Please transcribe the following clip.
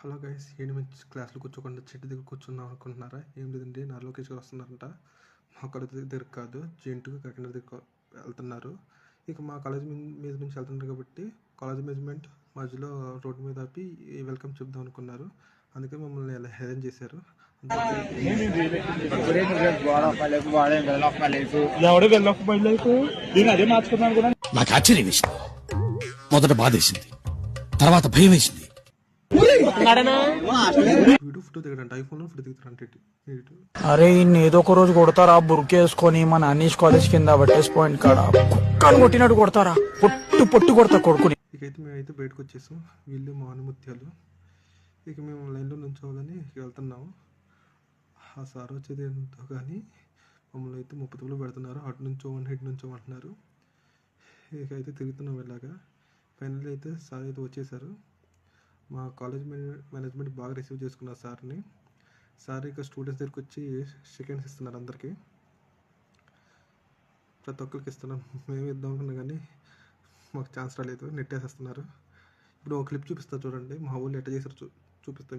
Hello guys, ఏంటి మంచి క్లాస్లో కూర్చోకుండా చెట్టు దగ్గర కూర్చున్నాం అనుకుంటున్నారా? ఏం లేదండి, నా లోకేష్ గారు వస్తున్నారంట. మా కాలేజ్ దగ్గర కాదు, జెంటు కాకినాడ దగ్గర వెళ్తున్నారు. ఇక మా కాలేజ్ మీద నుంచి వెళ్తున్నారు కాబట్టి కాలేజ్ మేనేజ్మెంట్ మధ్యలో రోడ్డు మీద ఆపి వెల్కమ్ చెప్దాం అనుకున్నారు. అందుకే మమ్మల్ని ఇలా హెరైన్ చేశారు. నాకు ఆశ్చర్యం వేసింది, మొదట బాధేసింది, తర్వాత భయం వేసింది. ఫోటో దిగడంట, ఐఫోన్లో ఫోటో దిగుతారంటే. అరే ఇన్ని ఏదో ఒక రోజు కొడతారా బుర్కేసుకొని మన అనీష్ కాలేజ్ కింద బట్టేసి పాయింట్ కాడ కుక్కను కొట్టినట్టు కొడతారా, పొట్టు పొట్టు కొడతా కొడుకుని. ఇకైతే మేమైతే బయటకు వచ్చేసాం. వీళ్ళు మా అనుమత్యాలు. ఇక మేము లైన్లో నుంచోవాలని వెళ్తున్నాము. ఆ సార్ వచ్చేది ఎంతో కానీ మమ్మల్ని అయితే 30 పెడుతున్నారు. అటు నుంచోమని ఇటు నుంచోమంటున్నారు. ఇక అయితే తిరుగుతున్నాం ఇలాగా. ఫైనల్ అయితే సార్ అయితే వచ్చేసారు. మా కాలేజ్ మేనేజ్మెంట్ బాగా రిసీవ్ చేసుకున్నారు సార్ని. సార్ ఇక స్టూడెంట్స్ దగ్గరికి వచ్చి సెకండ్స్ ఇస్తున్నారు అందరికీ, ప్రతి ఒక్కరికి ఇస్తున్నాం. మేము ఇద్దాం అనుకున్నా కానీ మాకు ఛాన్స్ రాలేదు, నెట్టేసేస్తున్నారు. ఇప్పుడు ఒక క్లిప్ చూపిస్తా చూడండి, మా ఊళ్ళో ఎట్ట చేశారు చూపిస్తాం.